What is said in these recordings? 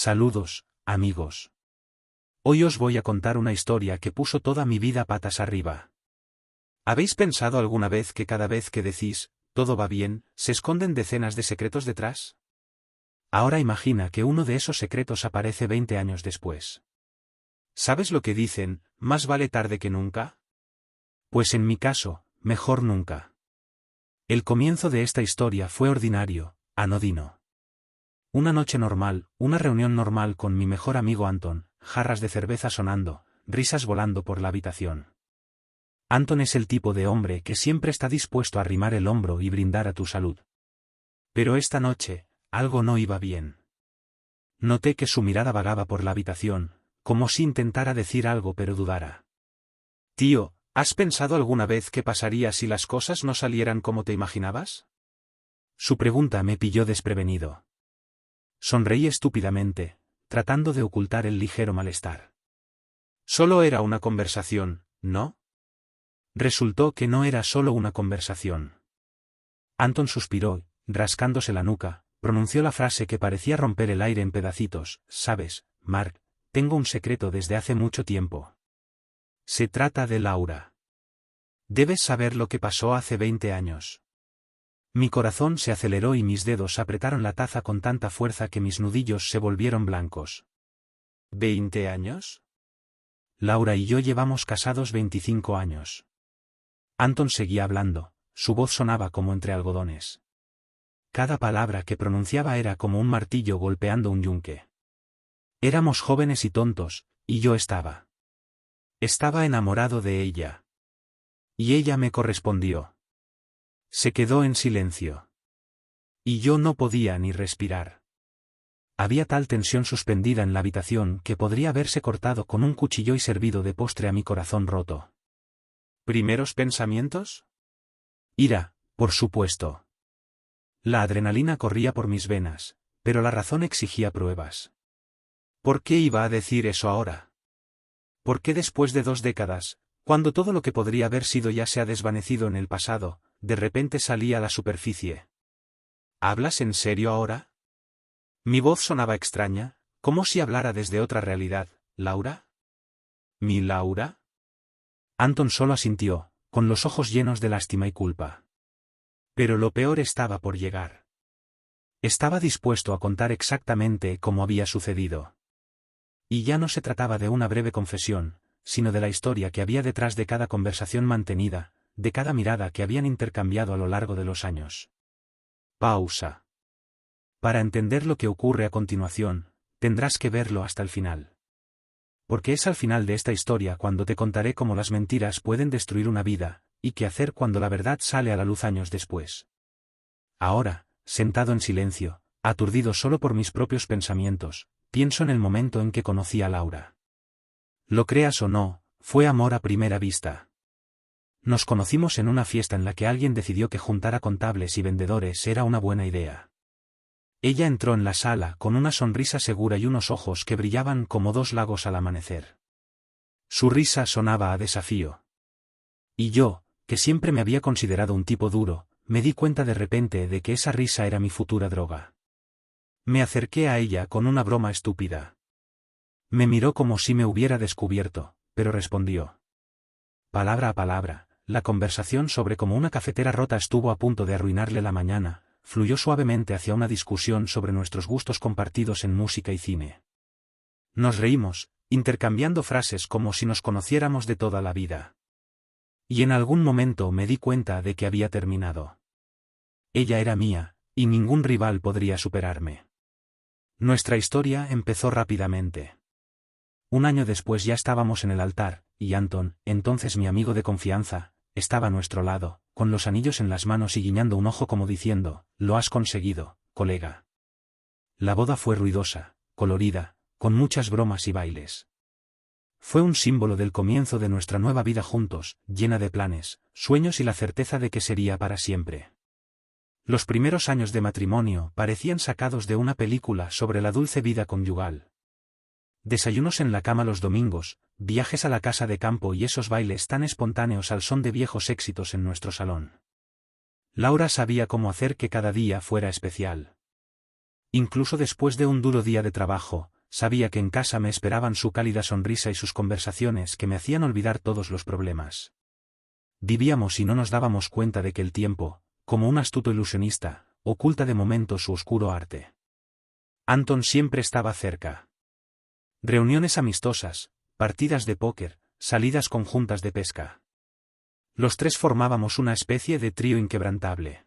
Saludos, amigos. Hoy os voy a contar una historia que puso toda mi vida patas arriba. ¿Habéis pensado alguna vez que cada vez que decís, todo va bien, se esconden decenas de secretos detrás? Ahora imagina que uno de esos secretos aparece 20 años después. ¿Sabes lo que dicen, más vale tarde que nunca? Pues en mi caso, mejor nunca. El comienzo de esta historia fue ordinario, anodino. Una noche normal, una reunión normal con mi mejor amigo Anton, jarras de cerveza sonando, risas volando por la habitación. Anton es el tipo de hombre que siempre está dispuesto a arrimar el hombro y brindar a tu salud. Pero esta noche, algo no iba bien. Noté que su mirada vagaba por la habitación, como si intentara decir algo pero dudara. Tío, ¿has pensado alguna vez qué pasaría si las cosas no salieran como te imaginabas? Su pregunta me pilló desprevenido. Sonreí estúpidamente, tratando de ocultar el ligero malestar. Solo era una conversación, ¿no? Resultó que no era solo una conversación. Anton suspiró, rascándose la nuca, pronunció la frase que parecía romper el aire en pedacitos. Sabes, Mark, tengo un secreto desde hace mucho tiempo. Se trata de Laura. Debes saber lo que pasó hace 20 años. Mi corazón se aceleró y mis dedos apretaron la taza con tanta fuerza que mis nudillos se volvieron blancos. ¿20 años? Laura y yo llevamos casados 25 años. Anton seguía hablando, su voz sonaba como entre algodones. Cada palabra que pronunciaba era como un martillo golpeando un yunque. Éramos jóvenes y tontos, y yo estaba enamorado de ella. Y ella me correspondió. Se quedó en silencio. Y yo no podía ni respirar. Había tal tensión suspendida en la habitación que podría haberse cortado con un cuchillo y servido de postre a mi corazón roto. ¿Primeros pensamientos? Ira, por supuesto. La adrenalina corría por mis venas, pero la razón exigía pruebas. ¿Por qué iba a decir eso ahora? ¿Por qué después de 2 décadas, cuando todo lo que podría haber sido ya se ha desvanecido en el pasado, de repente salía a la superficie? ¿Hablas en serio ahora? Mi voz sonaba extraña, como si hablara desde otra realidad. ¿Laura? ¿Mi Laura? Anton solo asintió, con los ojos llenos de lástima y culpa. Pero lo peor estaba por llegar. Estaba dispuesto a contar exactamente cómo había sucedido. Y ya no se trataba de una breve confesión, sino de la historia que había detrás de cada conversación mantenida, de cada mirada que habían intercambiado a lo largo de los años. Pausa. Para entender lo que ocurre a continuación, tendrás que verlo hasta el final. Porque es al final de esta historia cuando te contaré cómo las mentiras pueden destruir una vida, y qué hacer cuando la verdad sale a la luz años después. Ahora, sentado en silencio, aturdido solo por mis propios pensamientos, pienso en el momento en que conocí a Laura. Lo creas o no, fue amor a primera vista. Nos conocimos en una fiesta en la que alguien decidió que juntar a contables y vendedores era una buena idea. Ella entró en la sala con una sonrisa segura y unos ojos que brillaban como 2 lagos al amanecer. Su risa sonaba a desafío. Y yo, que siempre me había considerado un tipo duro, me di cuenta de repente de que esa risa era mi futura droga. Me acerqué a ella con una broma estúpida. Me miró como si me hubiera descubierto, pero respondió. Palabra a palabra, la conversación sobre cómo una cafetera rota estuvo a punto de arruinarle la mañana, fluyó suavemente hacia una discusión sobre nuestros gustos compartidos en música y cine. Nos reímos, intercambiando frases como si nos conociéramos de toda la vida. Y en algún momento me di cuenta de que había terminado. Ella era mía, y ningún rival podría superarme. Nuestra historia empezó rápidamente. 1 año después ya estábamos en el altar, y Anton, entonces mi amigo de confianza, estaba a nuestro lado, con los anillos en las manos y guiñando un ojo como diciendo, «Lo has conseguido, colega». La boda fue ruidosa, colorida, con muchas bromas y bailes. Fue un símbolo del comienzo de nuestra nueva vida juntos, llena de planes, sueños y la certeza de que sería para siempre. Los primeros años de matrimonio parecían sacados de una película sobre la dulce vida conyugal. Desayunos en la cama los domingos, viajes a la casa de campo y esos bailes tan espontáneos al son de viejos éxitos en nuestro salón. Laura sabía cómo hacer que cada día fuera especial. Incluso después de un duro día de trabajo, sabía que en casa me esperaban su cálida sonrisa y sus conversaciones que me hacían olvidar todos los problemas. Vivíamos y no nos dábamos cuenta de que el tiempo, como un astuto ilusionista, oculta de momento su oscuro arte. Anton siempre estaba cerca. Reuniones amistosas, partidas de póker, salidas conjuntas de pesca. Los tres formábamos una especie de trío inquebrantable.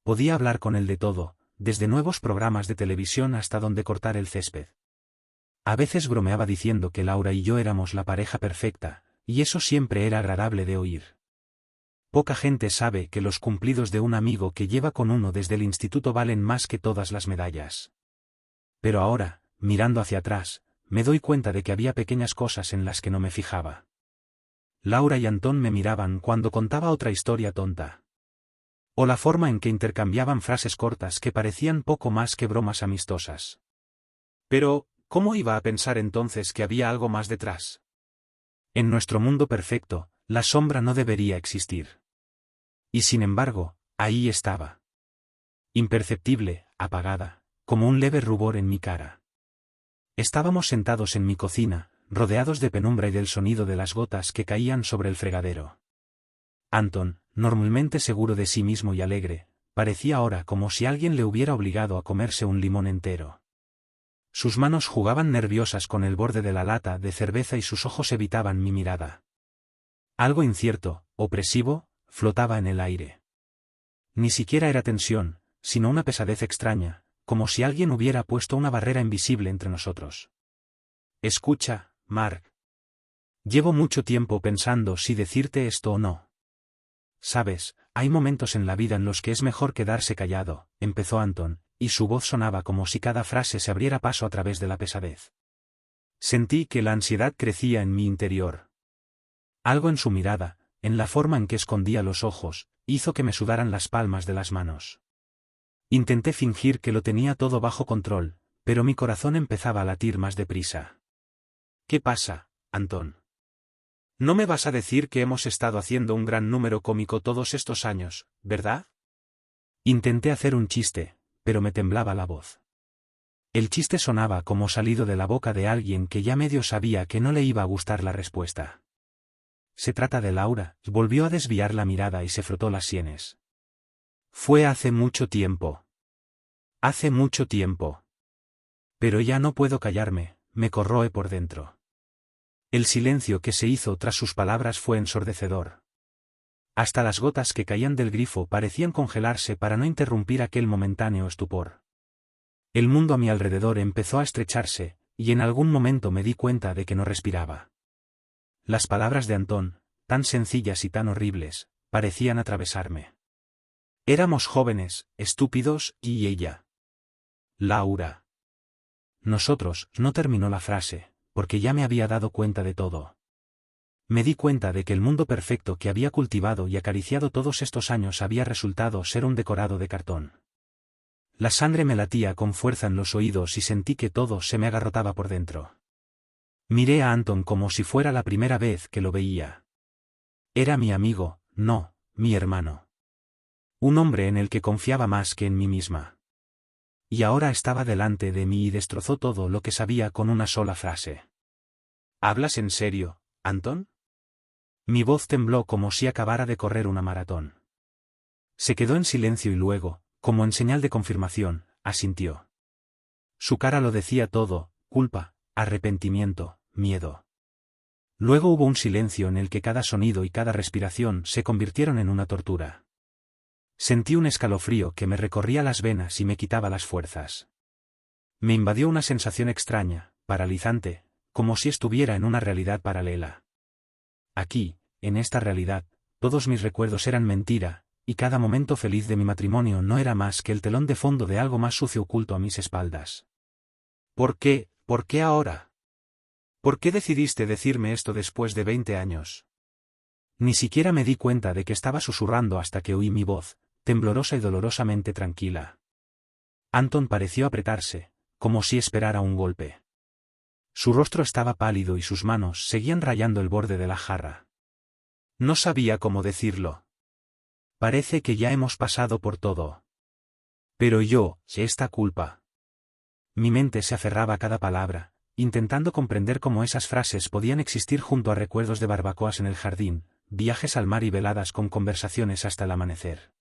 Podía hablar con él de todo, desde nuevos programas de televisión hasta donde cortar el césped. A veces bromeaba diciendo que Laura y yo éramos la pareja perfecta, y eso siempre era agradable de oír. Poca gente sabe que los cumplidos de un amigo que lleva con uno desde el instituto valen más que todas las medallas. Pero ahora, mirando hacia atrás, me doy cuenta de que había pequeñas cosas en las que no me fijaba. Laura y Antón me miraban cuando contaba otra historia tonta. O la forma en que intercambiaban frases cortas que parecían poco más que bromas amistosas. Pero, ¿cómo iba a pensar entonces que había algo más detrás? En nuestro mundo perfecto, la sombra no debería existir. Y sin embargo, ahí estaba. Imperceptible, apagada, como un leve rubor en mi cara. Estábamos sentados en mi cocina, rodeados de penumbra y del sonido de las gotas que caían sobre el fregadero. Anton, normalmente seguro de sí mismo y alegre, parecía ahora como si alguien le hubiera obligado a comerse un limón entero. Sus manos jugaban nerviosas con el borde de la lata de cerveza y sus ojos evitaban mi mirada. Algo incierto, opresivo, flotaba en el aire. Ni siquiera era tensión, sino una pesadez extraña, como si alguien hubiera puesto una barrera invisible entre nosotros. Escucha, Mark. Llevo mucho tiempo pensando si decirte esto o no. Sabes, hay momentos en la vida en los que es mejor quedarse callado, empezó Anton, y su voz sonaba como si cada frase se abriera paso a través de la pesadez. Sentí que la ansiedad crecía en mi interior. Algo en su mirada, en la forma en que escondía los ojos, hizo que me sudaran las palmas de las manos. Intenté fingir que lo tenía todo bajo control, pero mi corazón empezaba a latir más deprisa. ¿Qué pasa, Antón? No me vas a decir que hemos estado haciendo un gran número cómico todos estos años, ¿verdad? Intenté hacer un chiste, pero me temblaba la voz. El chiste sonaba como salido de la boca de alguien que ya medio sabía que no le iba a gustar la respuesta. Se trata de Laura, volvió a desviar la mirada y se frotó las sienes. Fue hace mucho tiempo. Hace mucho tiempo. Pero ya no puedo callarme, me corroe por dentro. El silencio que se hizo tras sus palabras fue ensordecedor. Hasta las gotas que caían del grifo parecían congelarse para no interrumpir aquel momentáneo estupor. El mundo a mi alrededor empezó a estrecharse, y en algún momento me di cuenta de que no respiraba. Las palabras de Antón, tan sencillas y tan horribles, parecían atravesarme. Éramos jóvenes, estúpidos, y ella. Laura. Nosotros, no terminó la frase, porque ya me había dado cuenta de todo. Me di cuenta de que el mundo perfecto que había cultivado y acariciado todos estos años había resultado ser un decorado de cartón. La sangre me latía con fuerza en los oídos y sentí que todo se me agarrotaba por dentro. Miré a Anton como si fuera la primera vez que lo veía. Era mi amigo, no, mi hermano. Un hombre en el que confiaba más que en mí misma. Y ahora estaba delante de mí y destrozó todo lo que sabía con una sola frase. ¿Hablas en serio, Anton? Mi voz tembló como si acabara de correr una maratón. Se quedó en silencio y luego, como en señal de confirmación, asintió. Su cara lo decía todo, culpa, arrepentimiento, miedo. Luego hubo un silencio en el que cada sonido y cada respiración se convirtieron en una tortura. Sentí un escalofrío que me recorría las venas y me quitaba las fuerzas. Me invadió una sensación extraña, paralizante, como si estuviera en una realidad paralela. Aquí, en esta realidad, todos mis recuerdos eran mentira, y cada momento feliz de mi matrimonio no era más que el telón de fondo de algo más sucio oculto a mis espaldas. ¿Por qué? ¿Por qué ahora? ¿Por qué decidiste decirme esto después de 20 años? Ni siquiera me di cuenta de que estaba susurrando hasta que oí mi voz, temblorosa y dolorosamente tranquila. Anton pareció apretarse, como si esperara un golpe. Su rostro estaba pálido y sus manos seguían rayando el borde de la jarra. No sabía cómo decirlo. Parece que ya hemos pasado por todo. Pero yo, esta culpa. Mi mente se aferraba a cada palabra, intentando comprender cómo esas frases podían existir junto a recuerdos de barbacoas en el jardín, viajes al mar y veladas con conversaciones hasta el amanecer.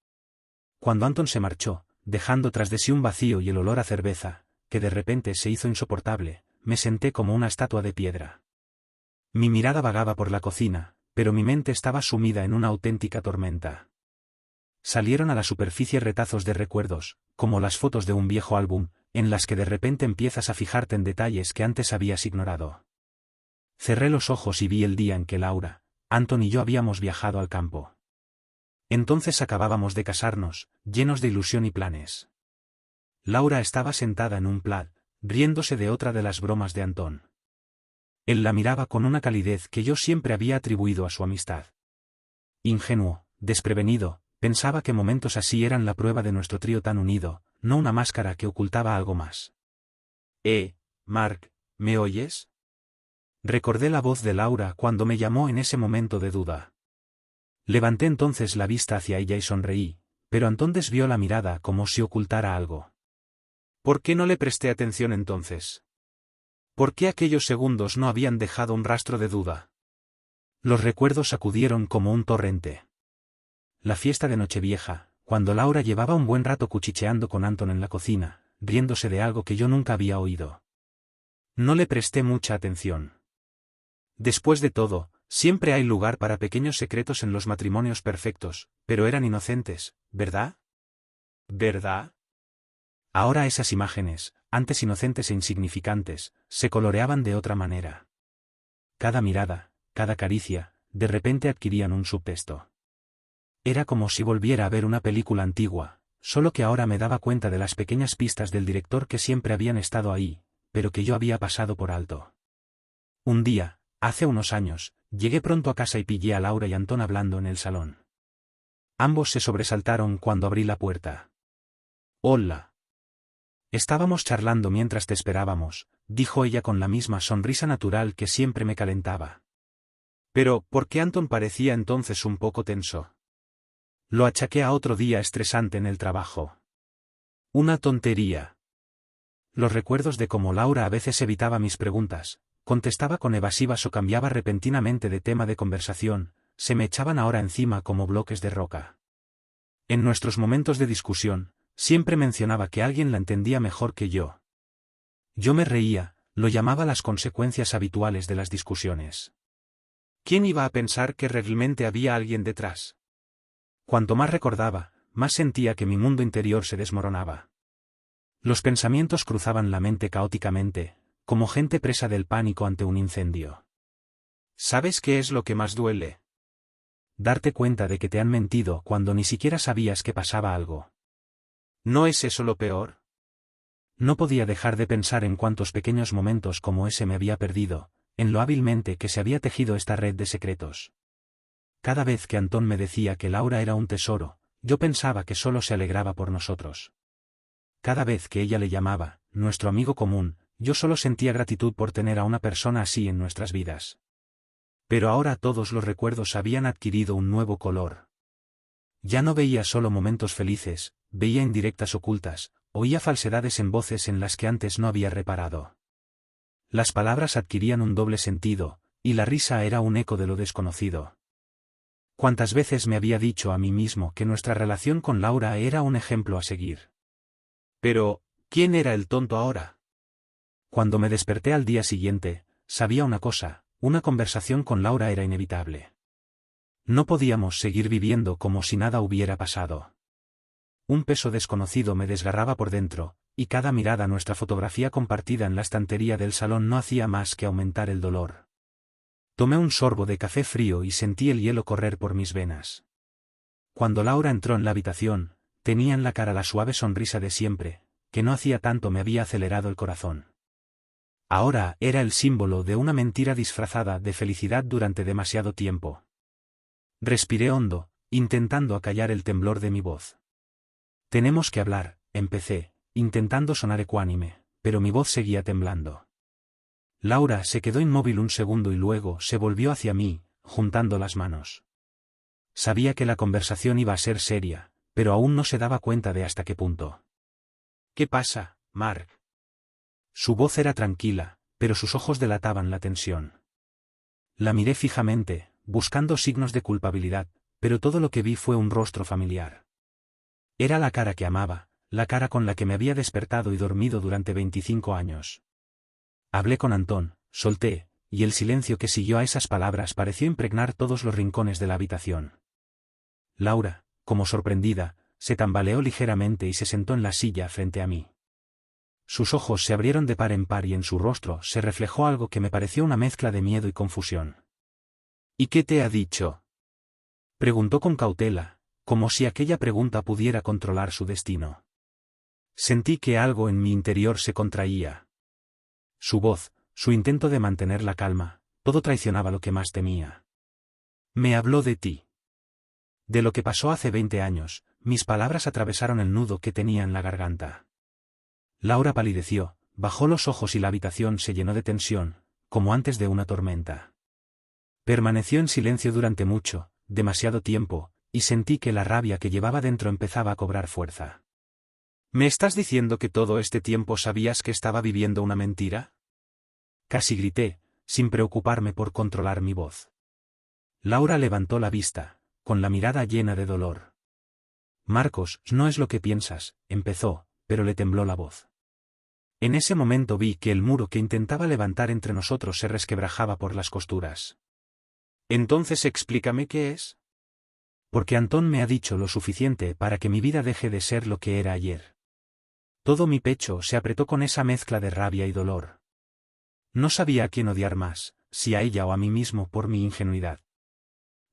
Cuando Anton se marchó, dejando tras de sí un vacío y el olor a cerveza, que de repente se hizo insoportable, me senté como una estatua de piedra. Mi mirada vagaba por la cocina, pero mi mente estaba sumida en una auténtica tormenta. Salieron a la superficie retazos de recuerdos, como las fotos de un viejo álbum, en las que de repente empiezas a fijarte en detalles que antes habías ignorado. Cerré los ojos y vi el día en que Laura, Anton y yo habíamos viajado al campo. Entonces acabábamos de casarnos, llenos de ilusión y planes. Laura estaba sentada en un plat, riéndose de otra de las bromas de Anton. Él la miraba con una calidez que yo siempre había atribuido a su amistad. Ingenuo, desprevenido, pensaba que momentos así eran la prueba de nuestro trío tan unido, no una máscara que ocultaba algo más. Mark, ¿me oyes? Recordé la voz de Laura cuando me llamó en ese momento de duda. Levanté entonces la vista hacia ella y sonreí, pero Anton desvió la mirada como si ocultara algo. ¿Por qué no le presté atención entonces? ¿Por qué aquellos segundos no habían dejado un rastro de duda? Los recuerdos acudieron como un torrente. La fiesta de Nochevieja, cuando Laura llevaba un buen rato cuchicheando con Anton en la cocina, riéndose de algo que yo nunca había oído. No le presté mucha atención. Después de todo, siempre hay lugar para pequeños secretos en los matrimonios perfectos, pero eran inocentes, ¿verdad? ¿Verdad? Ahora esas imágenes, antes inocentes e insignificantes, se coloreaban de otra manera. Cada mirada, cada caricia, de repente adquirían un subtexto. Era como si volviera a ver una película antigua, solo que ahora me daba cuenta de las pequeñas pistas del director que siempre habían estado ahí, pero que yo había pasado por alto. Un día, hace unos años, llegué pronto a casa y pillé a Laura y Anton hablando en el salón. Ambos se sobresaltaron cuando abrí la puerta. «Hola». Estábamos charlando mientras te esperábamos, dijo ella con la misma sonrisa natural que siempre me calentaba. Pero, ¿por qué Anton parecía entonces un poco tenso? Lo achaqué a otro día estresante en el trabajo. Una tontería. Los recuerdos de cómo Laura a veces evitaba mis preguntas, contestaba con evasivas o cambiaba repentinamente de tema de conversación, se me echaban ahora encima como bloques de roca. En nuestros momentos de discusión, siempre mencionaba que alguien la entendía mejor que yo. Yo me reía, lo llamaba las consecuencias habituales de las discusiones. ¿Quién iba a pensar que realmente había alguien detrás? Cuanto más recordaba, más sentía que mi mundo interior se desmoronaba. Los pensamientos cruzaban la mente caóticamente, como gente presa del pánico ante un incendio. ¿Sabes qué es lo que más duele? Darte cuenta de que te han mentido cuando ni siquiera sabías que pasaba algo. ¿No es eso lo peor? No podía dejar de pensar en cuántos pequeños momentos como ese me había perdido, en lo hábilmente que se había tejido esta red de secretos. Cada vez que Anton me decía que Laura era un tesoro, yo pensaba que solo se alegraba por nosotros. Cada vez que ella le llamaba, nuestro amigo común, yo solo sentía gratitud por tener a una persona así en nuestras vidas. Pero ahora todos los recuerdos habían adquirido un nuevo color. Ya no veía solo momentos felices, veía indirectas ocultas, oía falsedades en voces en las que antes no había reparado. Las palabras adquirían un doble sentido, y la risa era un eco de lo desconocido. ¿Cuántas veces me había dicho a mí mismo que nuestra relación con Laura era un ejemplo a seguir? Pero, ¿quién era el tonto ahora? Cuando me desperté al día siguiente, sabía una cosa, una conversación con Laura era inevitable. No podíamos seguir viviendo como si nada hubiera pasado. Un peso desconocido me desgarraba por dentro, y cada mirada a nuestra fotografía compartida en la estantería del salón no hacía más que aumentar el dolor. Tomé un sorbo de café frío y sentí el hielo correr por mis venas. Cuando Laura entró en la habitación, tenía en la cara la suave sonrisa de siempre, que no hacía tanto me había acelerado el corazón. Ahora era el símbolo de una mentira disfrazada de felicidad durante demasiado tiempo. Respiré hondo, intentando acallar el temblor de mi voz. Tenemos que hablar, empecé, intentando sonar ecuánime, pero mi voz seguía temblando. Laura se quedó inmóvil un segundo y luego se volvió hacia mí, juntando las manos. Sabía que la conversación iba a ser seria, pero aún no se daba cuenta de hasta qué punto. ¿Qué pasa, Mark? Su voz era tranquila, pero sus ojos delataban la tensión. La miré fijamente, buscando signos de culpabilidad, pero todo lo que vi fue un rostro familiar. Era la cara que amaba, la cara con la que me había despertado y dormido durante 25 años. Hablé con Antón, solté, y el silencio que siguió a esas palabras pareció impregnar todos los rincones de la habitación. Laura, como sorprendida, se tambaleó ligeramente y se sentó en la silla frente a mí. Sus ojos se abrieron de par en par y en su rostro se reflejó algo que me pareció una mezcla de miedo y confusión. ¿Y qué te ha dicho?, preguntó con cautela, como si aquella pregunta pudiera controlar su destino. Sentí que algo en mi interior se contraía. Su voz, su intento de mantener la calma, todo traicionaba lo que más temía. Me habló de ti. De lo que pasó hace 20 años, mis palabras atravesaron el nudo que tenía en la garganta. Laura palideció, bajó los ojos y la habitación se llenó de tensión, como antes de una tormenta. Permaneció en silencio durante mucho, demasiado tiempo, y sentí que la rabia que llevaba dentro empezaba a cobrar fuerza. ¿Me estás diciendo que todo este tiempo sabías que estaba viviendo una mentira?, casi grité, sin preocuparme por controlar mi voz. Laura levantó la vista, con la mirada llena de dolor. Marcos, no es lo que piensas, empezó, pero le tembló la voz. En ese momento vi que el muro que intentaba levantar entre nosotros se resquebrajaba por las costuras. Entonces explícame qué es. Porque Antón me ha dicho lo suficiente para que mi vida deje de ser lo que era ayer. Todo mi pecho se apretó con esa mezcla de rabia y dolor. No sabía a quién odiar más, si a ella o a mí mismo por mi ingenuidad.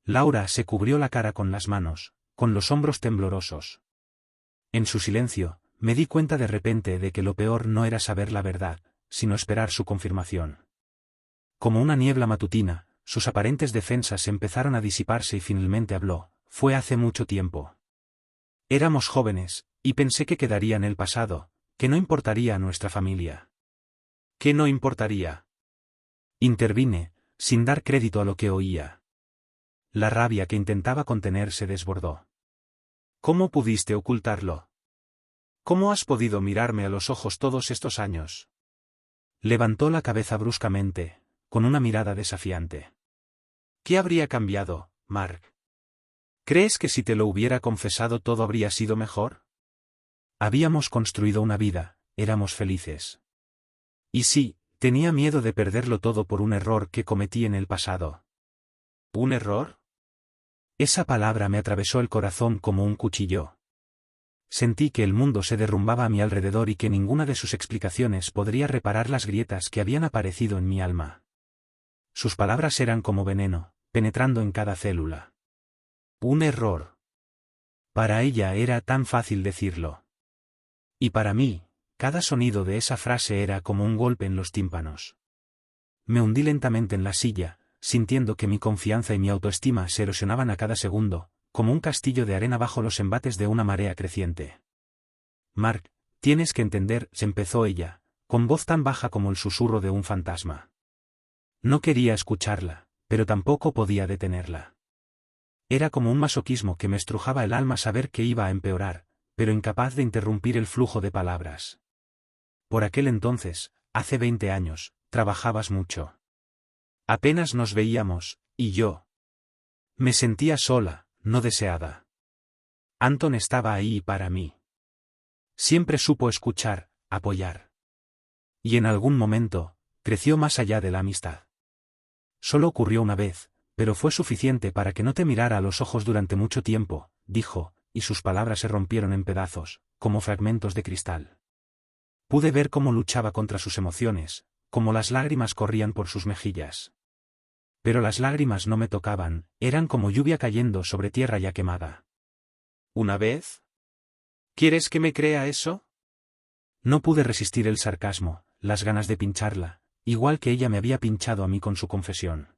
Laura se cubrió la cara con las manos, con los hombros temblorosos. En su silencio, me di cuenta de repente de que lo peor no era saber la verdad, sino esperar su confirmación. Como una niebla matutina, sus aparentes defensas empezaron a disiparse y finalmente habló: fue hace mucho tiempo. Éramos jóvenes, y pensé que quedaría en el pasado, que no importaría a nuestra familia. ¿Qué no importaría? Intervine, sin dar crédito a lo que oía. La rabia que intentaba contener se desbordó. ¿Cómo pudiste ocultarlo? ¿Cómo has podido mirarme a los ojos todos estos años? Levantó la cabeza bruscamente, con una mirada desafiante. ¿Qué habría cambiado, Mark? ¿Crees que si te lo hubiera confesado todo habría sido mejor? Habíamos construido una vida, éramos felices. Y sí, tenía miedo de perderlo todo por un error que cometí en el pasado. ¿Un error? Esa palabra me atravesó el corazón como un cuchillo. Sentí que el mundo se derrumbaba a mi alrededor y que ninguna de sus explicaciones podría reparar las grietas que habían aparecido en mi alma. Sus palabras eran como veneno, penetrando en cada célula. Un error. Para ella era tan fácil decirlo. Y para mí, cada sonido de esa frase era como un golpe en los tímpanos. Me hundí lentamente en la silla, sintiendo que mi confianza y mi autoestima se erosionaban a cada segundo, como un castillo de arena bajo los embates de una marea creciente. Mark, tienes que entender, se empezó ella, con voz tan baja como el susurro de un fantasma. No quería escucharla, pero tampoco podía detenerla. Era como un masoquismo que me estrujaba el alma saber que iba a empeorar, pero incapaz de interrumpir el flujo de palabras. Por aquel entonces, hace 20 años, trabajabas mucho. Apenas nos veíamos, y yo me sentía sola, no deseada. Anton estaba ahí para mí. Siempre supo escuchar, apoyar. Y en algún momento, creció más allá de la amistad. Solo ocurrió una vez, pero fue suficiente para que no te mirara a los ojos durante mucho tiempo, dijo, y sus palabras se rompieron en pedazos, como fragmentos de cristal. Pude ver cómo luchaba contra sus emociones, cómo las lágrimas corrían por sus mejillas. Pero las lágrimas no me tocaban, eran como lluvia cayendo sobre tierra ya quemada. ¿Una vez? ¿Quieres que me crea eso? No pude resistir el sarcasmo, las ganas de pincharla, igual que ella me había pinchado a mí con su confesión.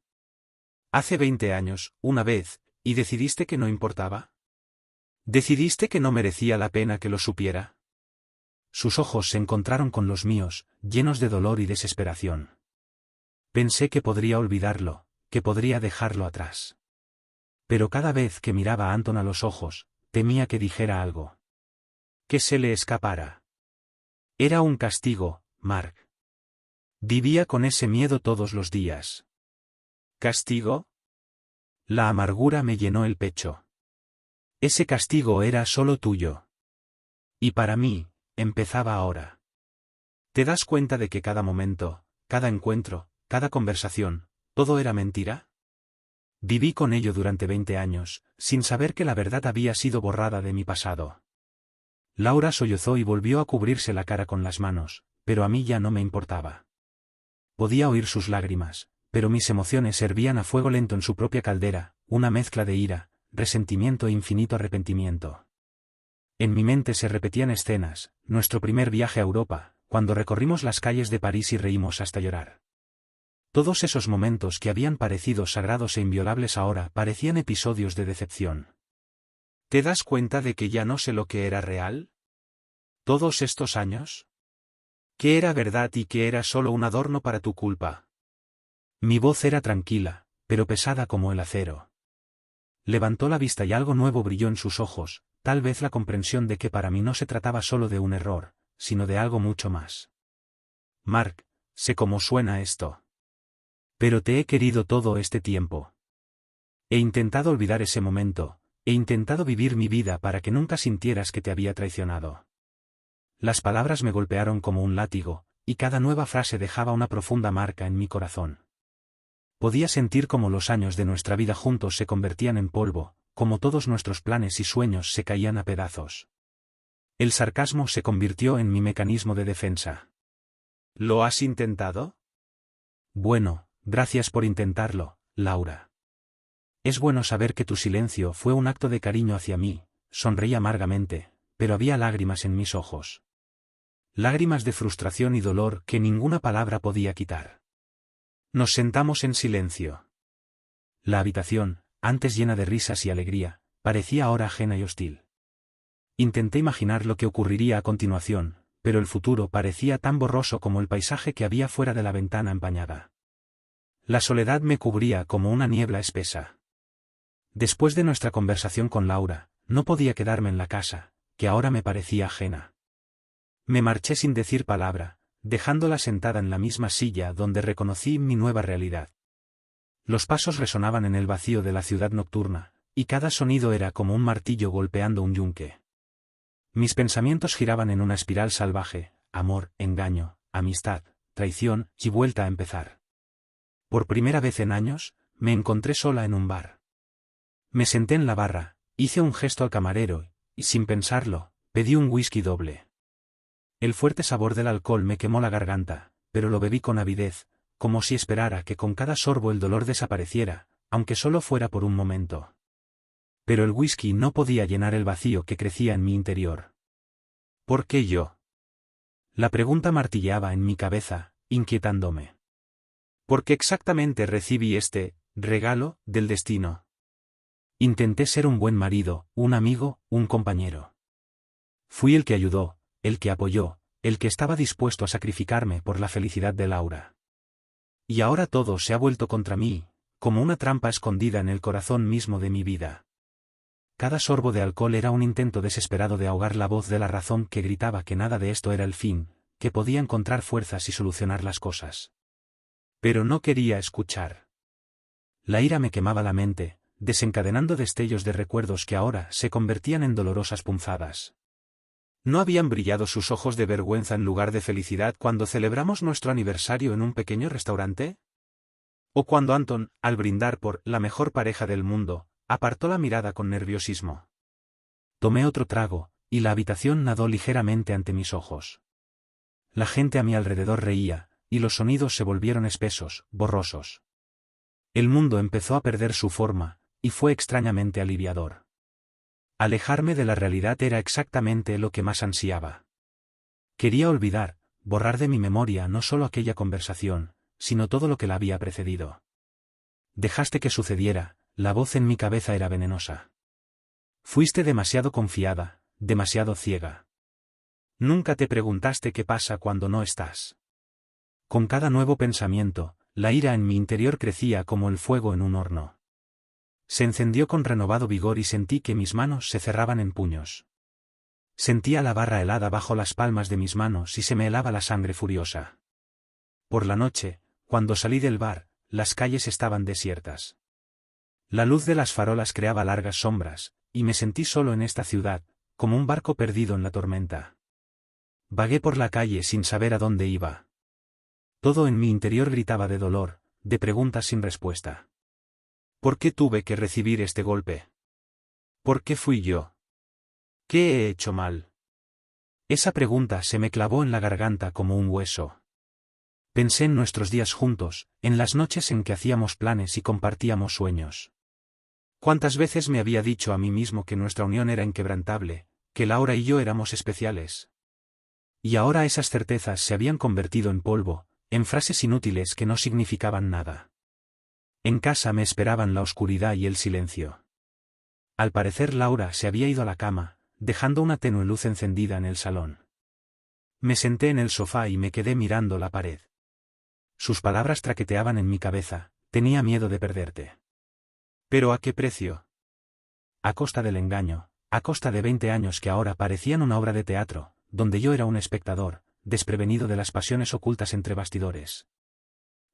Hace 20 años, una vez, ¿y decidiste que no importaba? ¿Decidiste que no merecía la pena que lo supiera? Sus ojos se encontraron con los míos, llenos de dolor y desesperación. Pensé que podría olvidarlo, que podría dejarlo atrás. Pero cada vez que miraba a Anton a los ojos, temía que dijera algo. Que se le escapara. Era un castigo, Mark. Vivía con ese miedo todos los días. ¿Castigo? La amargura me llenó el pecho. Ese castigo era solo tuyo. Y para mí, empezaba ahora. ¿Te das cuenta de que cada momento, cada encuentro, cada conversación, todo era mentira? Viví con ello durante 20 años, sin saber que la verdad había sido borrada de mi pasado. Laura sollozó y volvió a cubrirse la cara con las manos, pero a mí ya no me importaba. Podía oír sus lágrimas, pero mis emociones hervían a fuego lento en su propia caldera, una mezcla de ira, resentimiento e infinito arrepentimiento. En mi mente se repetían escenas, nuestro primer viaje a Europa, cuando recorrimos las calles de París y reímos hasta llorar. Todos esos momentos que habían parecido sagrados e inviolables ahora parecían episodios de decepción. ¿Te das cuenta de que ya no sé lo que era real? ¿Todos estos años? ¿Qué era verdad y qué era solo un adorno para tu culpa? Mi voz era tranquila, pero pesada como el acero. Levantó la vista y algo nuevo brilló en sus ojos, tal vez la comprensión de que para mí no se trataba solo de un error, sino de algo mucho más. Mark, sé cómo suena esto. Pero te he querido todo este tiempo. He intentado olvidar ese momento, he intentado vivir mi vida para que nunca sintieras que te había traicionado. Las palabras me golpearon como un látigo, y cada nueva frase dejaba una profunda marca en mi corazón. Podía sentir cómo los años de nuestra vida juntos se convertían en polvo, como todos nuestros planes y sueños se caían a pedazos. El sarcasmo se convirtió en mi mecanismo de defensa. ¿Lo has intentado? Bueno, gracias por intentarlo, Laura. Es bueno saber que tu silencio fue un acto de cariño hacia mí, sonreí amargamente, pero había lágrimas en mis ojos. Lágrimas de frustración y dolor que ninguna palabra podía quitar. Nos sentamos en silencio. La habitación, antes llena de risas y alegría, parecía ahora ajena y hostil. Intenté imaginar lo que ocurriría a continuación, pero el futuro parecía tan borroso como el paisaje que había fuera de la ventana empañada. La soledad me cubría como una niebla espesa. Después de nuestra conversación con Laura, no podía quedarme en la casa, que ahora me parecía ajena. Me marché sin decir palabra, dejándola sentada en la misma silla donde reconocí mi nueva realidad. Los pasos resonaban en el vacío de la ciudad nocturna, y cada sonido era como un martillo golpeando un yunque. Mis pensamientos giraban en una espiral salvaje, amor, engaño, amistad, traición y vuelta a empezar. Por primera vez en años, me encontré sola en un bar. Me senté en la barra, hice un gesto al camarero, y sin pensarlo, pedí un whisky doble. El fuerte sabor del alcohol me quemó la garganta, pero lo bebí con avidez, como si esperara que con cada sorbo el dolor desapareciera, aunque solo fuera por un momento. Pero el whisky no podía llenar el vacío que crecía en mi interior. ¿Por qué yo? La pregunta martilleaba en mi cabeza, inquietándome. ¿Por qué exactamente recibí este regalo del destino? Intenté ser un buen marido, un amigo, un compañero. Fui el que ayudó, el que apoyó, el que estaba dispuesto a sacrificarme por la felicidad de Laura. Y ahora todo se ha vuelto contra mí, como una trampa escondida en el corazón mismo de mi vida. Cada sorbo de alcohol era un intento desesperado de ahogar la voz de la razón que gritaba que nada de esto era el fin, que podía encontrar fuerzas y solucionar las cosas. Pero no quería escuchar. La ira me quemaba la mente, desencadenando destellos de recuerdos que ahora se convertían en dolorosas punzadas. ¿No habían brillado sus ojos de vergüenza en lugar de felicidad cuando celebramos nuestro aniversario en un pequeño restaurante? ¿O cuando Anton, al brindar por la mejor pareja del mundo, apartó la mirada con nerviosismo? Tomé otro trago, y la habitación nadó ligeramente ante mis ojos. La gente a mi alrededor reía, y los sonidos se volvieron espesos, borrosos. El mundo empezó a perder su forma, y fue extrañamente aliviador. Alejarme de la realidad era exactamente lo que más ansiaba. Quería olvidar, borrar de mi memoria no solo aquella conversación, sino todo lo que la había precedido. Dejaste que sucediera, la voz en mi cabeza era venenosa. Fuiste demasiado confiada, demasiado ciega. Nunca te preguntaste qué pasa cuando no estás. Con cada nuevo pensamiento, la ira en mi interior crecía como el fuego en un horno. Se encendió con renovado vigor y sentí que mis manos se cerraban en puños. Sentía la barra helada bajo las palmas de mis manos y se me helaba la sangre furiosa. Por la noche, cuando salí del bar, las calles estaban desiertas. La luz de las farolas creaba largas sombras, y me sentí solo en esta ciudad, como un barco perdido en la tormenta. Vagué por la calle sin saber a dónde iba. Todo en mi interior gritaba de dolor, de preguntas sin respuesta. ¿Por qué tuve que recibir este golpe? ¿Por qué fui yo? ¿Qué he hecho mal? Esa pregunta se me clavó en la garganta como un hueso. Pensé en nuestros días juntos, en las noches en que hacíamos planes y compartíamos sueños. ¿Cuántas veces me había dicho a mí mismo que nuestra unión era inquebrantable, que Laura y yo éramos especiales? Y ahora esas certezas se habían convertido en polvo, en frases inútiles que no significaban nada. En casa me esperaban la oscuridad y el silencio. Al parecer Laura se había ido a la cama, dejando una tenue luz encendida en el salón. Me senté en el sofá y me quedé mirando la pared. Sus palabras traqueteaban en mi cabeza, tenía miedo de perderte. ¿Pero a qué precio? A costa del engaño, a costa de 20 años que ahora parecían una obra de teatro, donde yo era un espectador, desprevenido de las pasiones ocultas entre bastidores.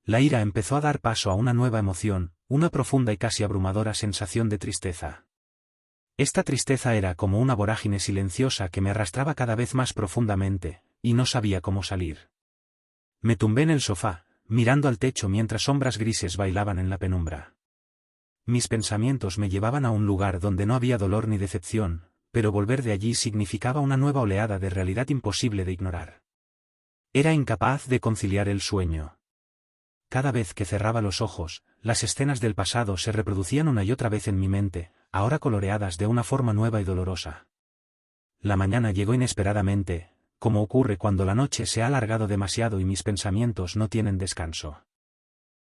La ira empezó a dar paso a una nueva emoción, una profunda y casi abrumadora sensación de tristeza. Esta tristeza era como una vorágine silenciosa que me arrastraba cada vez más profundamente, y no sabía cómo salir. Me tumbé en el sofá, mirando al techo mientras sombras grises bailaban en la penumbra. Mis pensamientos me llevaban a un lugar donde no había dolor ni decepción, pero volver de allí significaba una nueva oleada de realidad imposible de ignorar. Era incapaz de conciliar el sueño. Cada vez que cerraba los ojos, las escenas del pasado se reproducían una y otra vez en mi mente, ahora coloreadas de una forma nueva y dolorosa. La mañana llegó inesperadamente, como ocurre cuando la noche se ha alargado demasiado y mis pensamientos no tienen descanso.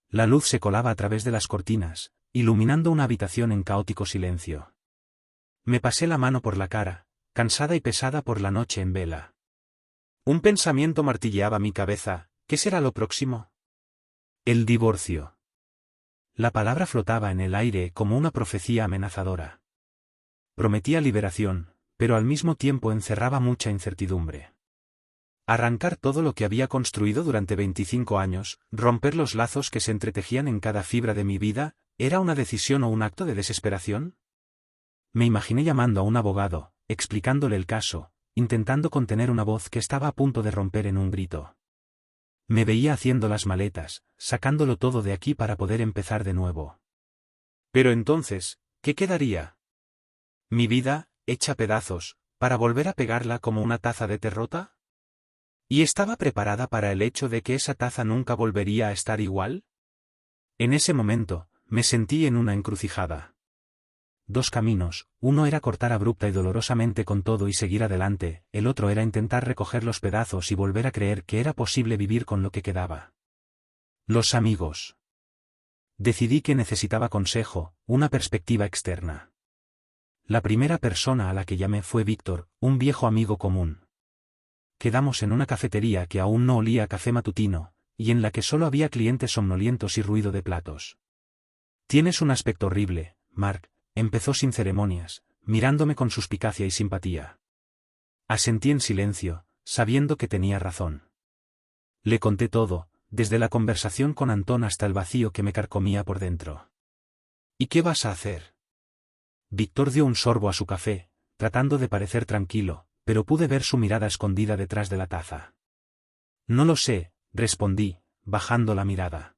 La luz se colaba a través de las cortinas, iluminando una habitación en caótico silencio. Me pasé la mano por la cara, cansada y pesada por la noche en vela. Un pensamiento martilleaba mi cabeza, ¿qué será lo próximo? El divorcio. La palabra flotaba en el aire como una profecía amenazadora. Prometía liberación, pero al mismo tiempo encerraba mucha incertidumbre. Arrancar todo lo que había construido durante 25 años, romper los lazos que se entretejían en cada fibra de mi vida, ¿era una decisión o un acto de desesperación? Me imaginé llamando a un abogado, explicándole el caso, intentando contener una voz que estaba a punto de romper en un grito. Me veía haciendo las maletas, sacándolo todo de aquí para poder empezar de nuevo. Pero entonces, ¿qué quedaría? ¿Mi vida, hecha pedazos, para volver a pegarla como una taza de té rota? ¿Y estaba preparada para el hecho de que esa taza nunca volvería a estar igual? En ese momento, me sentí en una encrucijada. Dos caminos, uno era cortar abrupta y dolorosamente con todo y seguir adelante, el otro era intentar recoger los pedazos y volver a creer que era posible vivir con lo que quedaba. Los amigos. Decidí que necesitaba consejo, una perspectiva externa. La primera persona a la que llamé fue Víctor, un viejo amigo común. Quedamos en una cafetería que aún no olía a café matutino, y en la que solo había clientes somnolientos y ruido de platos. Tienes un aspecto horrible, Mark, empezó sin ceremonias, mirándome con suspicacia y simpatía. Asentí en silencio, sabiendo que tenía razón. Le conté todo, desde la conversación con Antón hasta el vacío que me carcomía por dentro. ¿Y qué vas a hacer? Víctor dio un sorbo a su café, tratando de parecer tranquilo, pero pude ver su mirada escondida detrás de la taza. No lo sé, respondí, bajando la mirada.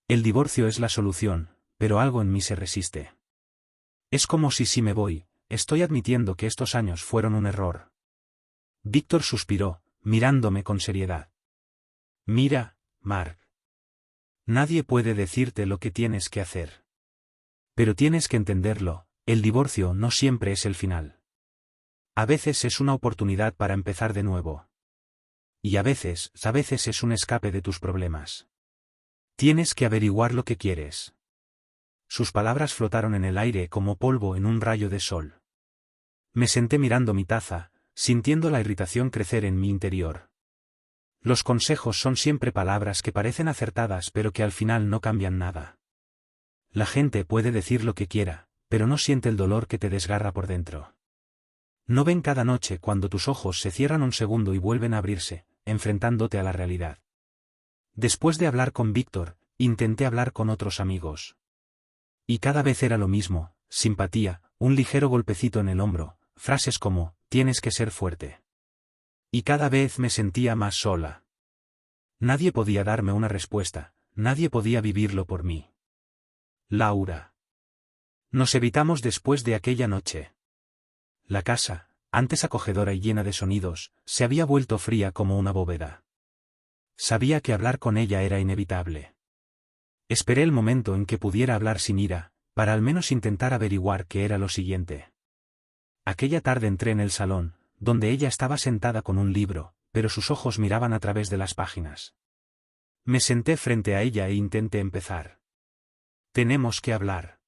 El divorcio es la solución, pero algo en mí se resiste. Es como si me voy, estoy admitiendo que estos años fueron un error. Víctor suspiró, mirándome con seriedad. Mira, Mark. Nadie puede decirte lo que tienes que hacer. Pero tienes que entenderlo, el divorcio no siempre es el final. A veces es una oportunidad para empezar de nuevo. Y a veces es un escape de tus problemas. Tienes que averiguar lo que quieres. Sus palabras flotaron en el aire como polvo en un rayo de sol. Me senté mirando mi taza, sintiendo la irritación crecer en mi interior. Los consejos son siempre palabras que parecen acertadas pero que al final no cambian nada. La gente puede decir lo que quiera, pero no siente el dolor que te desgarra por dentro. No ven cada noche cuando tus ojos se cierran un segundo y vuelven a abrirse, enfrentándote a la realidad. Después de hablar con Víctor, intenté hablar con otros amigos. Y cada vez era lo mismo, simpatía, un ligero golpecito en el hombro, frases como, tienes que ser fuerte. Y cada vez me sentía más sola. Nadie podía darme una respuesta, nadie podía vivirlo por mí. Laura. Nos evitamos después de aquella noche. La casa, antes acogedora y llena de sonidos, se había vuelto fría como una bóveda. Sabía que hablar con ella era inevitable. Esperé el momento en que pudiera hablar sin ira, para al menos intentar averiguar qué era lo siguiente. Aquella tarde entré en el salón, donde ella estaba sentada con un libro, pero sus ojos miraban a través de las páginas. Me senté frente a ella e intenté empezar. Tenemos que hablar.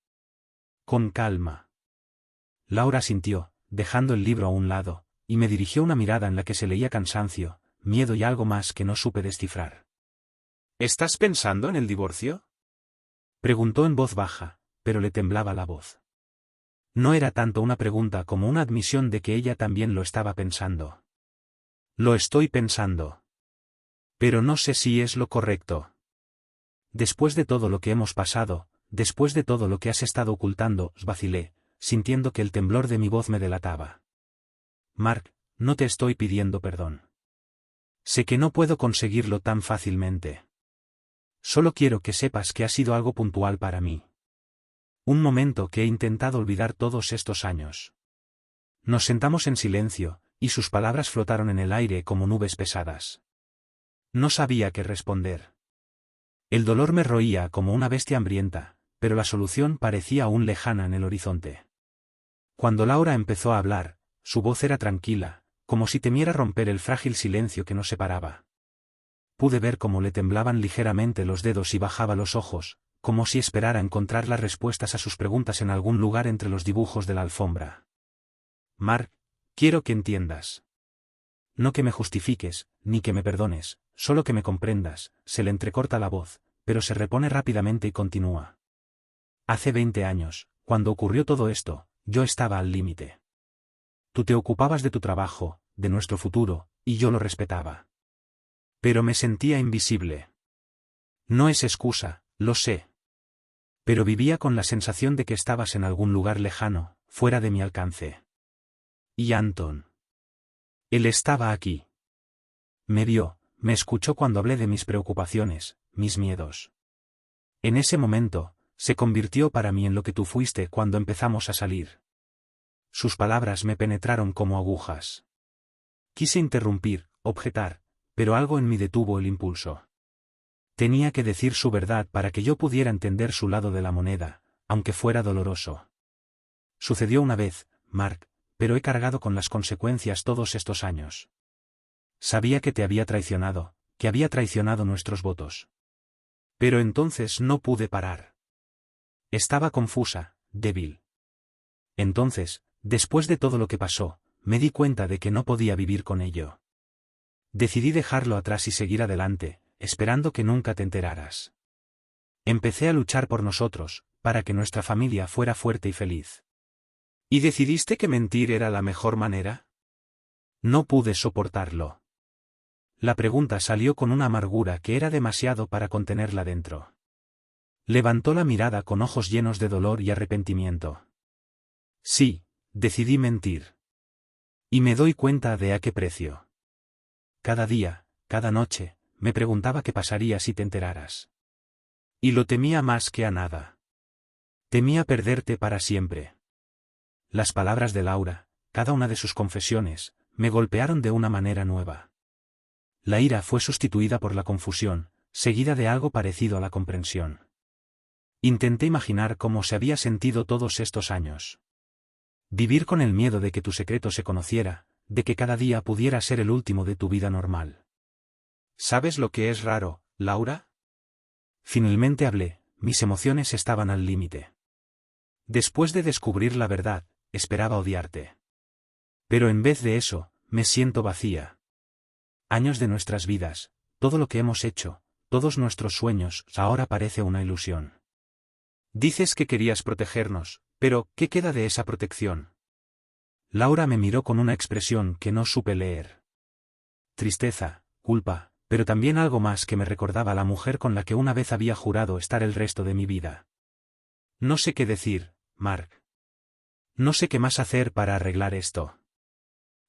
Con calma. Laura asintió, dejando el libro a un lado, y me dirigió una mirada en la que se leía cansancio, miedo y algo más que no supe descifrar. ¿Estás pensando en el divorcio? Preguntó en voz baja, pero le temblaba la voz. No era tanto una pregunta como una admisión de que ella también lo estaba pensando. Lo estoy pensando. Pero no sé si es lo correcto. Después de todo lo que hemos pasado, después de todo lo que has estado ocultando, vacilé, sintiendo que el temblor de mi voz me delataba. Mark, no te estoy pidiendo perdón. Sé que no puedo conseguirlo tan fácilmente. Solo quiero que sepas que ha sido algo puntual para mí. Un momento que he intentado olvidar todos estos años. Nos sentamos en silencio, y sus palabras flotaron en el aire como nubes pesadas. No sabía qué responder. El dolor me roía como una bestia hambrienta, pero la solución parecía aún lejana en el horizonte. Cuando Laura empezó a hablar, su voz era tranquila, como si temiera romper el frágil silencio que nos separaba. Pude ver cómo le temblaban ligeramente los dedos y bajaba los ojos, como si esperara encontrar las respuestas a sus preguntas en algún lugar entre los dibujos de la alfombra. Mark, quiero que entiendas. No que me justifiques, ni que me perdones, solo que me comprendas. Se le entrecorta la voz, pero se repone rápidamente y continúa. Hace 20 años, cuando ocurrió todo esto, yo estaba al límite. Tú te ocupabas de tu trabajo, de nuestro futuro, y yo lo respetaba. Pero me sentía invisible. No es excusa, lo sé. Pero vivía con la sensación de que estabas en algún lugar lejano, fuera de mi alcance. Y Anton. Él estaba aquí. Me vio, me escuchó cuando hablé de mis preocupaciones, mis miedos. En ese momento, se convirtió para mí en lo que tú fuiste cuando empezamos a salir. Sus palabras me penetraron como agujas. Quise interrumpir, objetar, pero algo en mí detuvo el impulso. Tenía que decir su verdad para que yo pudiera entender su lado de la moneda, aunque fuera doloroso. Sucedió una vez, Mark, pero he cargado con las consecuencias todos estos años. Sabía que te había traicionado, que había traicionado nuestros votos. Pero entonces no pude parar. Estaba confusa, débil. Entonces, después de todo lo que pasó, me di cuenta de que no podía vivir con ello. Decidí dejarlo atrás y seguir adelante, esperando que nunca te enteraras. Empecé a luchar por nosotros, para que nuestra familia fuera fuerte y feliz. ¿Y decidiste que mentir era la mejor manera? No pude soportarlo. La pregunta salió con una amargura que era demasiado para contenerla dentro. Levantó la mirada con ojos llenos de dolor y arrepentimiento. Sí, decidí mentir. Y me doy cuenta de a qué precio. Cada día, cada noche, me preguntaba qué pasaría si te enteraras. Y lo temía más que a nada. Temía perderte para siempre. Las palabras de Laura, cada una de sus confesiones, me golpearon de una manera nueva. La ira fue sustituida por la confusión, seguida de algo parecido a la comprensión. Intenté imaginar cómo se había sentido todos estos años. Vivir con el miedo de que tu secreto se conociera, de que cada día pudiera ser el último de tu vida normal. ¿Sabes lo que es raro, Laura? Finalmente hablé, mis emociones estaban al límite. Después de descubrir la verdad, esperaba odiarte. Pero en vez de eso, me siento vacía. Años de nuestras vidas, todo lo que hemos hecho, todos nuestros sueños, ahora parece una ilusión. Dices que querías protegernos, pero ¿qué queda de esa protección? Laura me miró con una expresión que no supe leer. Tristeza, culpa, pero también algo más que me recordaba a la mujer con la que una vez había jurado estar el resto de mi vida. No sé qué decir, Mark. No sé qué más hacer para arreglar esto.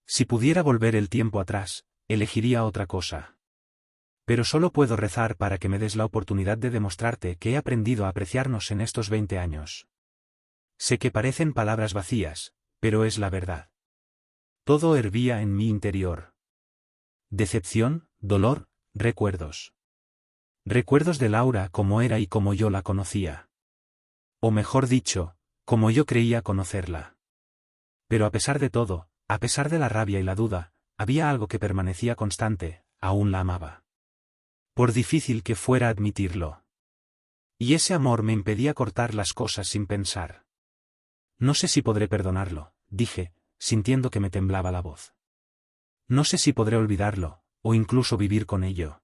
Si pudiera volver el tiempo atrás, elegiría otra cosa. Pero solo puedo rezar para que me des la oportunidad de demostrarte que he aprendido a apreciarnos en estos 20 años. Sé que parecen palabras vacías, pero es la verdad. Todo hervía en mi interior. Decepción, dolor, recuerdos. Recuerdos de Laura como era y como yo la conocía. O mejor dicho, como yo creía conocerla. Pero a pesar de todo, a pesar de la rabia y la duda, había algo que permanecía constante, aún la amaba. Por difícil que fuera admitirlo. Y ese amor me impedía cortar las cosas sin pensar. No sé si podré perdonarlo, dije, sintiendo que me temblaba la voz. No sé si podré olvidarlo, o incluso vivir con ello.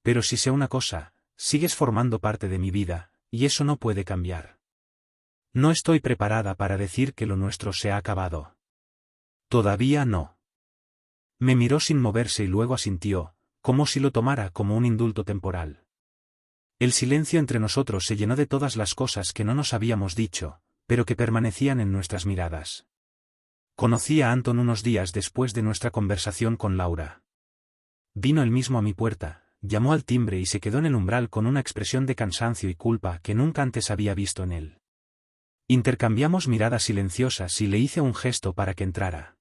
Pero si sé una cosa, sigues formando parte de mi vida, y eso no puede cambiar. No estoy preparada para decir que lo nuestro se ha acabado. Todavía no. Me miró sin moverse y luego asintió, como si lo tomara como un indulto temporal. El silencio entre nosotros se llenó de todas las cosas que no nos habíamos dicho, pero que permanecían en nuestras miradas. Conocí a Anton unos días después de nuestra conversación con Laura. Vino él mismo a mi puerta, llamó al timbre y se quedó en el umbral con una expresión de cansancio y culpa que nunca antes había visto en él. Intercambiamos miradas silenciosas y le hice un gesto para que entrara.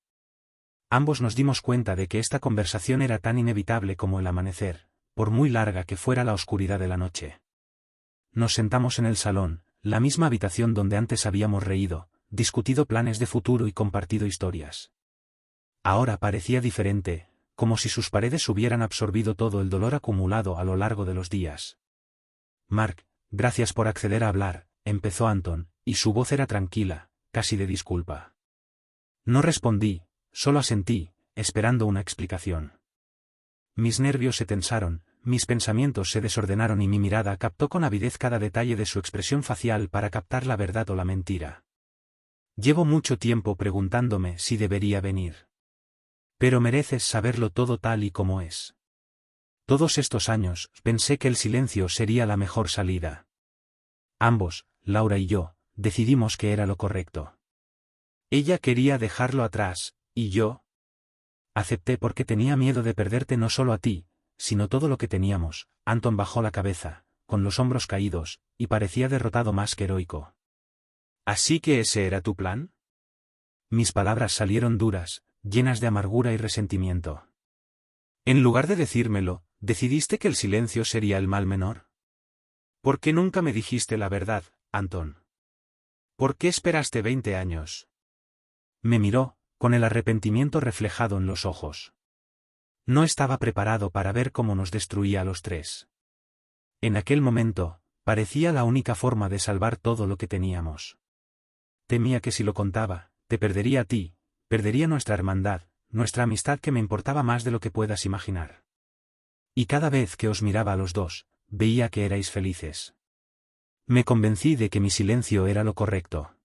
Ambos nos dimos cuenta de que esta conversación era tan inevitable como el amanecer, por muy larga que fuera la oscuridad de la noche. Nos sentamos en el salón, la misma habitación donde antes habíamos reído, discutido planes de futuro y compartido historias. Ahora parecía diferente, como si sus paredes hubieran absorbido todo el dolor acumulado a lo largo de los días. Mark, gracias por acceder a hablar, empezó Anton, y su voz era tranquila, casi de disculpa. No respondí, solo asentí, esperando una explicación. Mis nervios se tensaron, mis pensamientos se desordenaron y mi mirada captó con avidez cada detalle de su expresión facial para captar la verdad o la mentira. Llevo mucho tiempo preguntándome si debería venir. Pero mereces saberlo todo tal y como es. Todos estos años, pensé que el silencio sería la mejor salida. Ambos, Laura y yo, decidimos que era lo correcto. Ella quería dejarlo atrás, y yo acepté porque tenía miedo de perderte no solo a ti, sino todo lo que teníamos. Anton bajó la cabeza, con los hombros caídos, y parecía derrotado más que heroico. ¿Así que ese era tu plan? Mis palabras salieron duras, llenas de amargura y resentimiento. En lugar de decírmelo, ¿decidiste que el silencio sería el mal menor? ¿Por qué nunca me dijiste la verdad, Anton? ¿Por qué esperaste 20 años? Me miró, con el arrepentimiento reflejado en los ojos. No estaba preparado para ver cómo nos destruía a los tres. En aquel momento, parecía la única forma de salvar todo lo que teníamos. Temía que si lo contaba, te perdería a ti, perdería nuestra hermandad, nuestra amistad que me importaba más de lo que puedas imaginar. Y cada vez que os miraba a los dos, veía que erais felices. Me convencí de que mi silencio era lo correcto.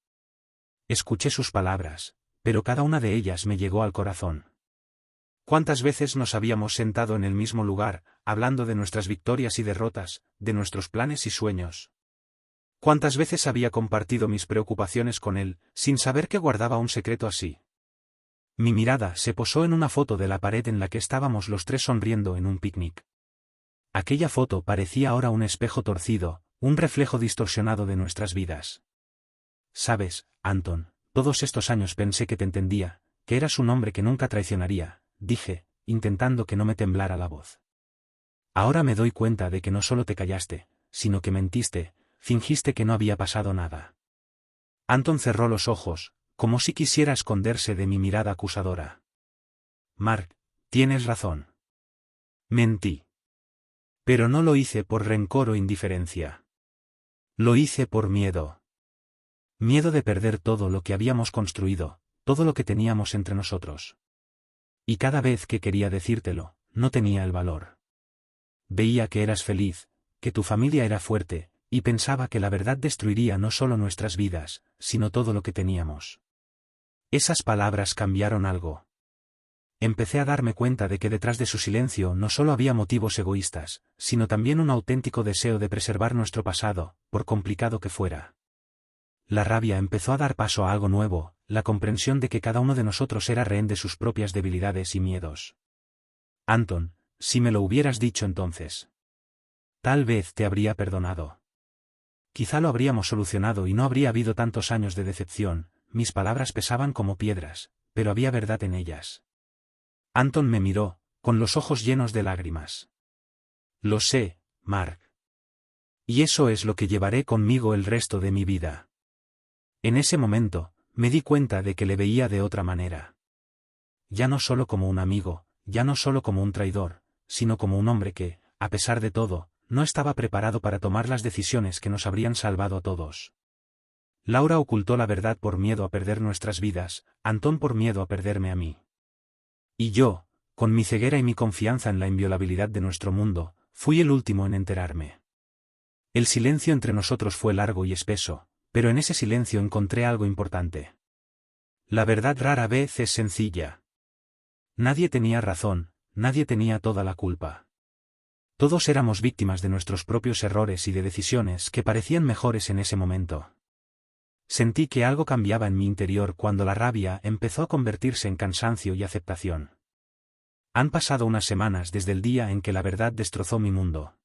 Escuché sus palabras, pero cada una de ellas me llegó al corazón. ¿Cuántas veces nos habíamos sentado en el mismo lugar, hablando de nuestras victorias y derrotas, de nuestros planes y sueños? ¿Cuántas veces había compartido mis preocupaciones con él, sin saber que guardaba un secreto así? Mi mirada se posó en una foto de la pared en la que estábamos los tres sonriendo en un picnic. Aquella foto parecía ahora un espejo torcido, un reflejo distorsionado de nuestras vidas. Sabes, Anton, todos estos años pensé que te entendía, que eras un hombre que nunca traicionaría, dije, intentando que no me temblara la voz. Ahora me doy cuenta de que no solo te callaste, sino que mentiste, fingiste que no había pasado nada. Anton cerró los ojos, como si quisiera esconderse de mi mirada acusadora. Mark, tienes razón. Mentí. Pero no lo hice por rencor o indiferencia. Lo hice por miedo. Miedo de perder todo lo que habíamos construido, todo lo que teníamos entre nosotros. Y cada vez que quería decírtelo, no tenía el valor. Veía que eras feliz, que tu familia era fuerte, y pensaba que la verdad destruiría no solo nuestras vidas, sino todo lo que teníamos. Esas palabras cambiaron algo. empecé a darme cuenta de que detrás de su silencio no solo había motivos egoístas, sino también un auténtico deseo de preservar nuestro pasado, por complicado que fuera. La rabia empezó a dar paso a algo nuevo, la comprensión de que cada uno de nosotros era rehén de sus propias debilidades y miedos. Anton, si me lo hubieras dicho entonces, tal vez te habría perdonado. Quizá lo habríamos solucionado y no habría habido tantos años de decepción. Mis palabras pesaban como piedras, pero había verdad en ellas. Anton me miró, con los ojos llenos de lágrimas. Lo sé, Mark. Y eso es lo que llevaré conmigo el resto de mi vida. En ese momento, me di cuenta de que le veía de otra manera. Ya no solo como un amigo, ya no solo como un traidor, sino como un hombre que, a pesar de todo, no estaba preparado para tomar las decisiones que nos habrían salvado a todos. Laura ocultó la verdad por miedo a perder nuestras vidas, Anton por miedo a perderme a mí. Y yo, con mi ceguera y mi confianza en la inviolabilidad de nuestro mundo, fui el último en enterarme. El silencio entre nosotros fue largo y espeso, pero en ese silencio encontré algo importante. La verdad rara vez es sencilla. Nadie tenía razón, nadie tenía toda la culpa. Todos éramos víctimas de nuestros propios errores y de decisiones que parecían mejores en ese momento. Sentí que algo cambiaba en mi interior cuando la rabia empezó a convertirse en cansancio y aceptación. Han pasado unas semanas desde el día en que la verdad destrozó mi mundo.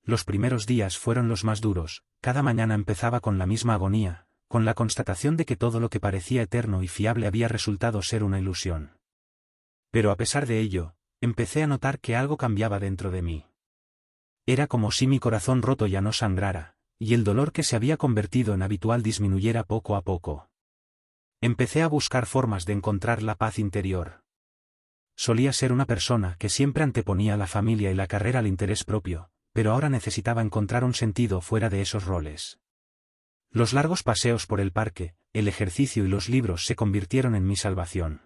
Los primeros días fueron los más duros, cada mañana empezaba con la misma agonía, con la constatación de que todo lo que parecía eterno y fiable había resultado ser una ilusión. Pero a pesar de ello, empecé a notar que algo cambiaba dentro de mí. Era como si mi corazón roto ya no sangrara, y el dolor que se había convertido en habitual disminuyera poco a poco. Empecé a buscar formas de encontrar la paz interior. Solía ser una persona que siempre anteponía la familia y la carrera al interés propio, pero ahora necesitaba encontrar un sentido fuera de esos roles. Los largos paseos por el parque, el ejercicio y los libros se convirtieron en mi salvación.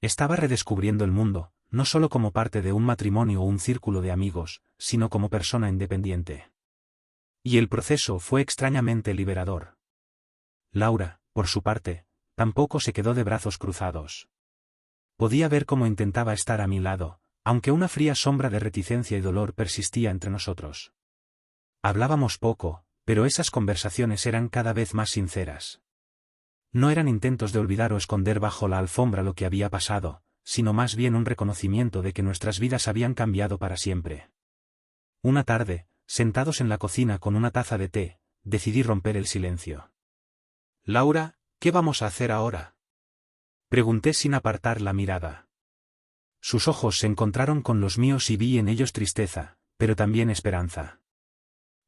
Estaba redescubriendo el mundo, no solo como parte de un matrimonio o un círculo de amigos, sino como persona independiente. Y el proceso fue extrañamente liberador. Laura, por su parte, tampoco se quedó de brazos cruzados. Podía ver cómo intentaba estar a mi lado, aunque una fría sombra de reticencia y dolor persistía entre nosotros. Hablábamos poco, pero esas conversaciones eran cada vez más sinceras. No eran intentos de olvidar o esconder bajo la alfombra lo que había pasado, sino más bien un reconocimiento de que nuestras vidas habían cambiado para siempre. Una tarde, sentados en la cocina con una taza de té, decidí romper el silencio. «Laura, ¿qué vamos a hacer ahora?», pregunté sin apartar la mirada. Sus ojos se encontraron con los míos y vi en ellos tristeza, pero también esperanza.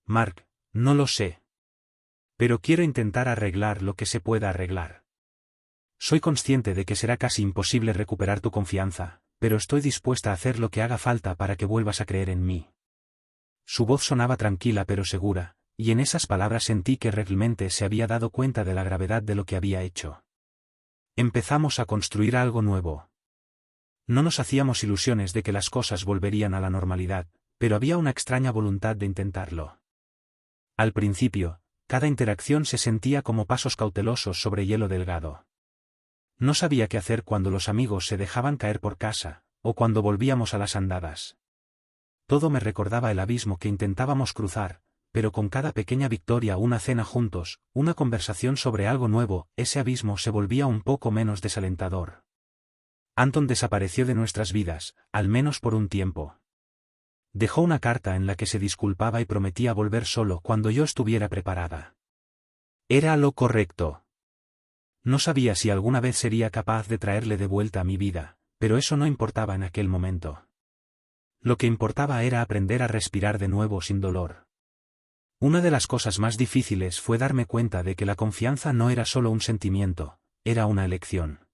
«Mark, no lo sé. Pero quiero intentar arreglar lo que se pueda arreglar. Soy consciente de que será casi imposible recuperar tu confianza, pero estoy dispuesta a hacer lo que haga falta para que vuelvas a creer en mí». Su voz sonaba tranquila pero segura, y en esas palabras sentí que realmente se había dado cuenta de la gravedad de lo que había hecho. Empezamos a construir algo nuevo. No nos hacíamos ilusiones de que las cosas volverían a la normalidad, pero había una extraña voluntad de intentarlo. Al principio, cada interacción se sentía como pasos cautelosos sobre hielo delgado. No sabía qué hacer cuando los amigos se dejaban caer por casa, o cuando volvíamos a las andadas. Todo me recordaba el abismo que intentábamos cruzar, pero con cada pequeña victoria, una cena juntos, una conversación sobre algo nuevo, ese abismo se volvía un poco menos desalentador. Anton desapareció de nuestras vidas, al menos por un tiempo. Dejó una carta en la que se disculpaba y prometía volver solo cuando yo estuviera preparada. Era lo correcto. No sabía si alguna vez sería capaz de traerle de vuelta a mi vida, pero eso no importaba en aquel momento. Lo que importaba era aprender a respirar de nuevo sin dolor. Una de las cosas más difíciles fue darme cuenta de que la confianza no era solo un sentimiento, era una elección.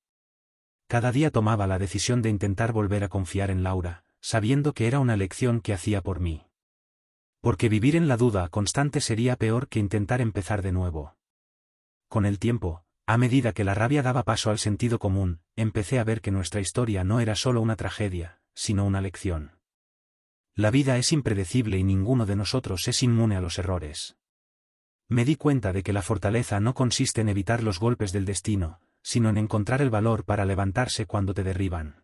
Cada día tomaba la decisión de intentar volver a confiar en Laura, sabiendo que era una elección que hacía por mí. Porque vivir en la duda constante sería peor que intentar empezar de nuevo. Con el tiempo, a medida que la rabia daba paso al sentido común, empecé a ver que nuestra historia no era solo una tragedia, sino una lección. La vida es impredecible y ninguno de nosotros es inmune a los errores. Me di cuenta de que la fortaleza no consiste en evitar los golpes del destino, sino en encontrar el valor para levantarse cuando te derriban.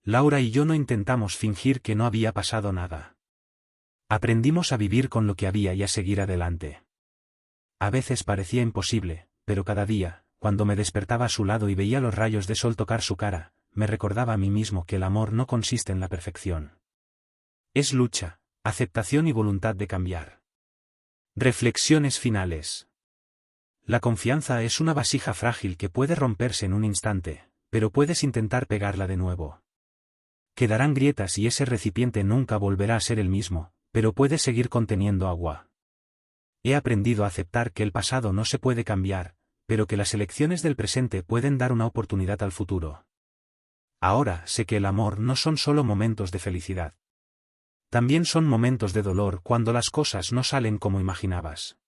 Laura y yo no intentamos fingir que no había pasado nada. Aprendimos a vivir con lo que había y a seguir adelante. A veces parecía imposible, pero cada día, cuando me despertaba a su lado y veía los rayos de sol tocar su cara, me recordaba a mí mismo que el amor no consiste en la perfección. Es lucha, aceptación y voluntad de cambiar. Reflexiones finales. La confianza es una vasija frágil que puede romperse en un instante, pero puedes intentar pegarla de nuevo. Quedarán grietas y ese recipiente nunca volverá a ser el mismo, pero puedes seguir conteniendo agua. He aprendido a aceptar que el pasado no se puede cambiar, pero que las elecciones del presente pueden dar una oportunidad al futuro. Ahora sé que el amor no son solo momentos de felicidad. También son momentos de dolor cuando las cosas no salen como imaginabas.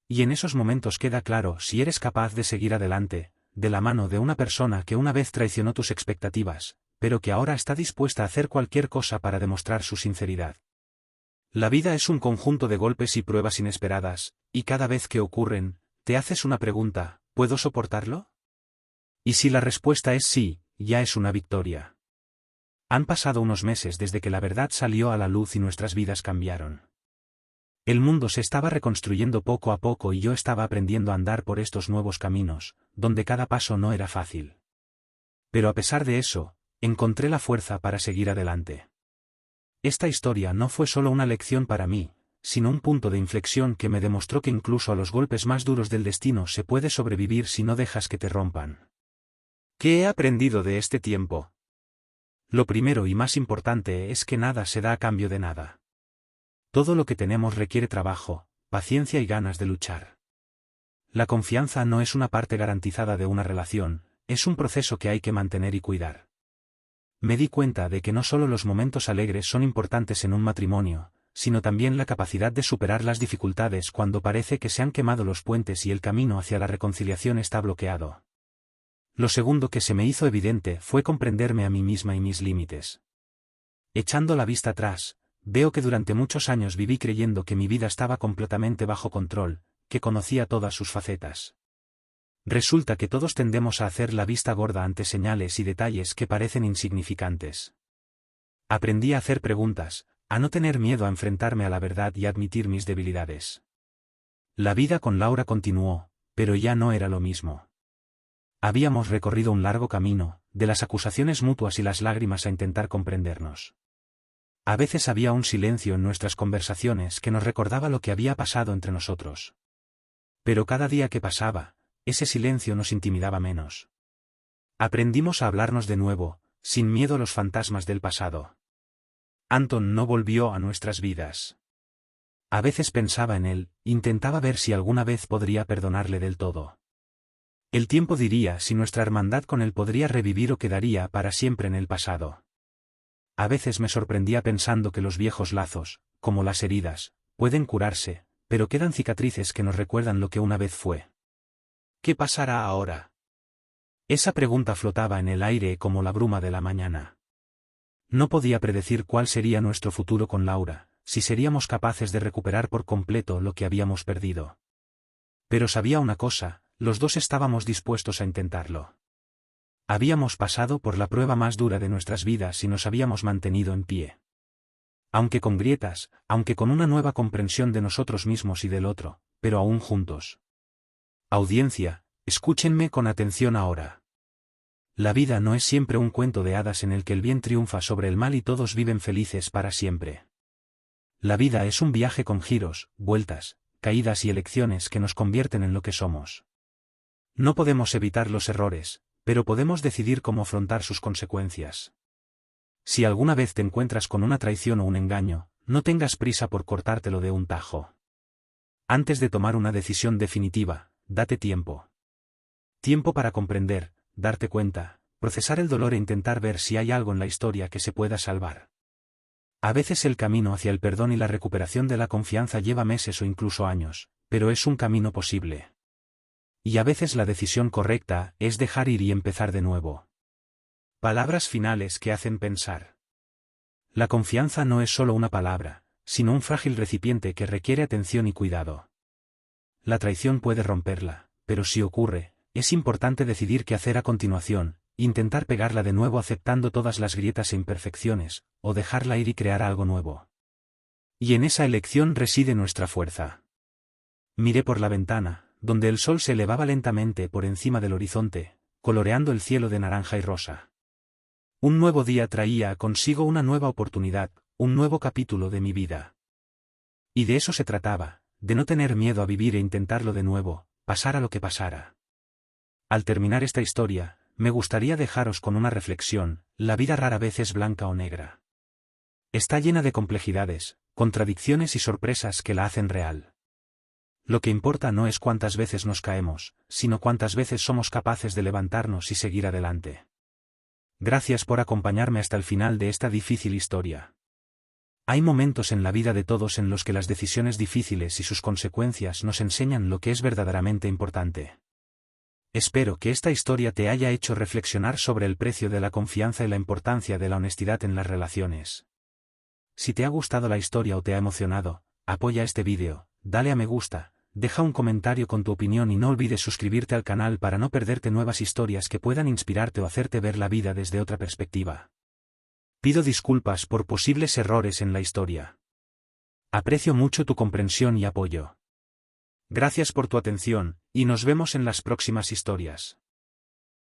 Y en esos momentos queda claro si eres capaz de seguir adelante, de la mano de una persona que una vez traicionó tus expectativas, pero que ahora está dispuesta a hacer cualquier cosa para demostrar su sinceridad. La vida es un conjunto de golpes y pruebas inesperadas, y cada vez que ocurren, te haces una pregunta: ¿puedo soportarlo? Y si la respuesta es sí, ya es una victoria. Han pasado unos meses desde que la verdad salió a la luz y nuestras vidas cambiaron. El mundo se estaba reconstruyendo poco a poco y yo estaba aprendiendo a andar por estos nuevos caminos, donde cada paso no era fácil. Pero a pesar de eso, encontré la fuerza para seguir adelante. Esta historia no fue solo una lección para mí, sino un punto de inflexión que me demostró que incluso a los golpes más duros del destino se puede sobrevivir si no dejas que te rompan. ¿Qué he aprendido de este tiempo? Lo primero y más importante es que nada se da a cambio de nada. Todo lo que tenemos requiere trabajo, paciencia y ganas de luchar. La confianza no es una parte garantizada de una relación, es un proceso que hay que mantener y cuidar. Me di cuenta de que no solo los momentos alegres son importantes en un matrimonio, sino también la capacidad de superar las dificultades cuando parece que se han quemado los puentes y el camino hacia la reconciliación está bloqueado. Lo segundo que se me hizo evidente fue comprenderme a mí misma y mis límites. Echando la vista atrás, veo que durante muchos años viví creyendo que mi vida estaba completamente bajo control, que conocía todas sus facetas. Resulta que todos tendemos a hacer la vista gorda ante señales y detalles que parecen insignificantes. Aprendí a hacer preguntas, a no tener miedo a enfrentarme a la verdad y a admitir mis debilidades. La vida con Laura continuó, pero ya no era lo mismo. Habíamos recorrido un largo camino, de las acusaciones mutuas y las lágrimas a intentar comprendernos. A veces había un silencio en nuestras conversaciones que nos recordaba lo que había pasado entre nosotros. Pero cada día que pasaba, ese silencio nos intimidaba menos. Aprendimos a hablarnos de nuevo, sin miedo a los fantasmas del pasado. Anton no volvió a nuestras vidas. A veces pensaba en él, intentaba ver si alguna vez podría perdonarle del todo. El tiempo diría si nuestra hermandad con él podría revivir o quedaría para siempre en el pasado. A veces me sorprendía pensando que los viejos lazos, como las heridas, pueden curarse, pero quedan cicatrices que nos recuerdan lo que una vez fue. ¿Qué pasará ahora? Esa pregunta flotaba en el aire como la bruma de la mañana. No podía predecir cuál sería nuestro futuro con Laura, si seríamos capaces de recuperar por completo lo que habíamos perdido. Pero sabía una cosa: los dos estábamos dispuestos a intentarlo. Habíamos pasado por la prueba más dura de nuestras vidas y nos habíamos mantenido en pie. Aunque con grietas, aunque con una nueva comprensión de nosotros mismos y del otro, pero aún juntos. Audiencia, escúchenme con atención ahora. La vida no es siempre un cuento de hadas en el que el bien triunfa sobre el mal y todos viven felices para siempre. La vida es un viaje con giros, vueltas, caídas y elecciones que nos convierten en lo que somos. No podemos evitar los errores, pero podemos decidir cómo afrontar sus consecuencias. Si alguna vez te encuentras con una traición o un engaño, no tengas prisa por cortártelo de un tajo. Antes de tomar una decisión definitiva, date tiempo. Tiempo para comprender, darte cuenta, procesar el dolor e intentar ver si hay algo en la historia que se pueda salvar. A veces el camino hacia el perdón y la recuperación de la confianza lleva meses o incluso años, pero es un camino posible. Y a veces la decisión correcta es dejar ir y empezar de nuevo. Palabras finales que hacen pensar. La confianza no es solo una palabra, sino un frágil recipiente que requiere atención y cuidado. La traición puede romperla, pero si ocurre, es importante decidir qué hacer a continuación, intentar pegarla de nuevo aceptando todas las grietas e imperfecciones, o dejarla ir y crear algo nuevo. Y en esa elección reside nuestra fuerza. Miré por la ventana, donde el sol se elevaba lentamente por encima del horizonte, coloreando el cielo de naranja y rosa. Un nuevo día traía consigo una nueva oportunidad, un nuevo capítulo de mi vida. Y de eso se trataba, de no tener miedo a vivir e intentarlo de nuevo, pasara lo que pasara. Al terminar esta historia, me gustaría dejaros con una reflexión: la vida rara vez es blanca o negra. Está llena de complejidades, contradicciones y sorpresas que la hacen real. Lo que importa no es cuántas veces nos caemos, sino cuántas veces somos capaces de levantarnos y seguir adelante. Gracias por acompañarme hasta el final de esta difícil historia. Hay momentos en la vida de todos en los que las decisiones difíciles y sus consecuencias nos enseñan lo que es verdaderamente importante. Espero que esta historia te haya hecho reflexionar sobre el precio de la confianza y la importancia de la honestidad en las relaciones. Si te ha gustado la historia o te ha emocionado, apoya este vídeo, dale a me gusta, deja un comentario con tu opinión y no olvides suscribirte al canal para no perderte nuevas historias que puedan inspirarte o hacerte ver la vida desde otra perspectiva. Pido disculpas por posibles errores en la historia. Aprecio mucho tu comprensión y apoyo. Gracias por tu atención, y nos vemos en las próximas historias.